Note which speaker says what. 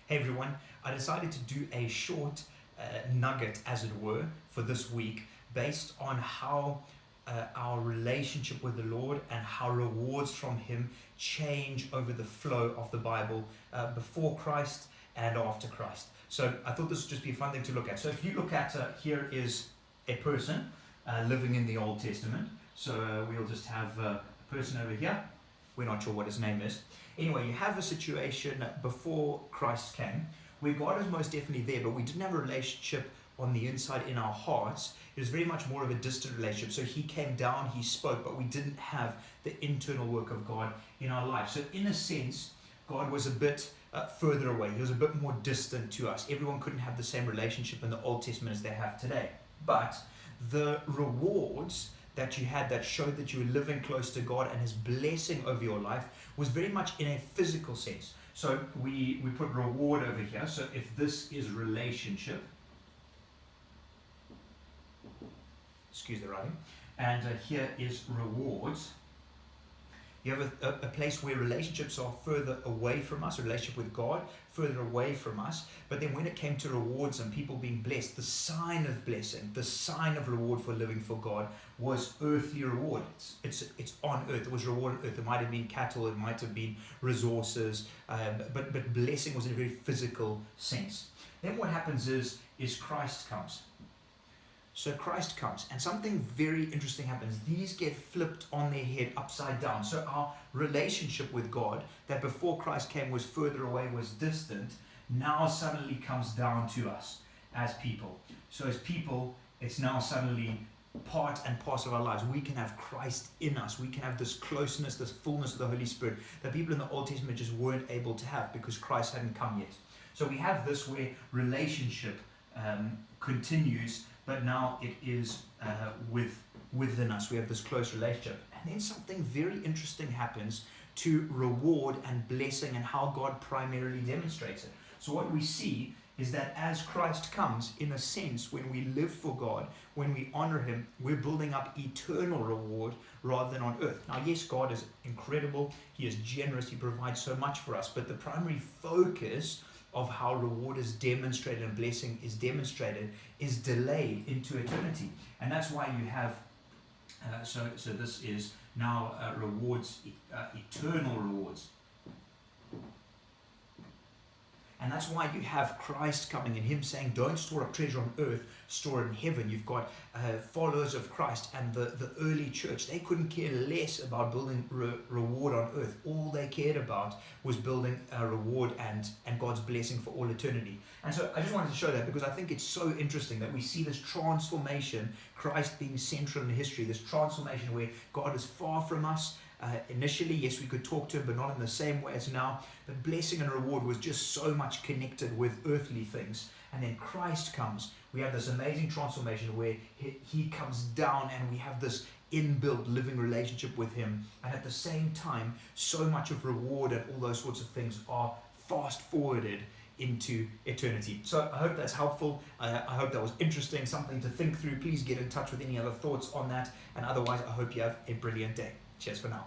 Speaker 1: Hey everyone, I decided to do a short nugget, as it were, for this week based on how our relationship with the Lord and how rewards from Him change over the flow of the Bible before Christ and after Christ. So I thought this would just be a fun thing to look at. So if you look at here is a person living in the Old Testament. So we'll just have a person over here. We're not sure what his name is. Anyway, you have a situation before Christ came where God is most definitely there, but we didn't have a relationship on the inside in our hearts. It was very much more of a distant relationship. So He came down, He spoke, but we didn't have the internal work of God in our life. So in a sense, God was a bit further away. He was a bit more distant to us. Everyone couldn't have the same relationship in the Old Testament as they have today. But the rewards that you had that showed that you were living close to God and His blessing over your life was very much in a physical sense. So we put reward over here. So if this is relationship, excuse the writing, and here is rewards. You have a place where relationships are further away from us, a relationship with God, further away from us. But then when it came to rewards and people being blessed, the sign of blessing, the sign of reward for living for God was earthly reward. It's on earth. It was reward on earth. It might have been cattle, it might have been resources, but blessing was in a very physical sense. Then what happens is Christ comes. So Christ comes and something very interesting happens. These get flipped on their head upside down. So our relationship with God that before Christ came was further away, was distant, now suddenly comes down to us as people. So as people, it's now suddenly part and parcel of our lives. We can have Christ in us. We can have this closeness, this fullness of the Holy Spirit that people in the Old Testament just weren't able to have because Christ hadn't come yet. So we have this where relationship continues, but now it is within us. We have this close relationship. And then something very interesting happens to reward and blessing and how God primarily demonstrates it. So what we see is that as Christ comes, in a sense, when we live for God, when we honor Him, we're building up eternal reward rather than on earth. Now, yes, God is incredible. He is generous. He provides so much for us. But the primary focus of how reward is demonstrated and blessing is demonstrated is delayed into eternity. And that's why you have, so this is now rewards, eternal rewards. And that's why you have Christ coming and Him saying, don't store up treasure on earth, store it in heaven. You've got followers of Christ and the early church. They couldn't care less about building reward on earth. All they cared about was building a reward and God's blessing for all eternity. And so I just wanted to show that because I think it's so interesting that we see this transformation, Christ being central in history, this transformation where God is far from us. Initially, yes, we could talk to Him, but not in the same way as now. But blessing and reward was just so much connected with earthly things. And then Christ comes. We have this amazing transformation where He comes down and we have this inbuilt living relationship with Him. And at the same time, so much of reward and all those sorts of things are fast forwarded into eternity. So I hope that's helpful. I hope that was interesting, something to think through. Please get in touch with any other thoughts on that. And otherwise, I hope you have a brilliant day. Cheers for now.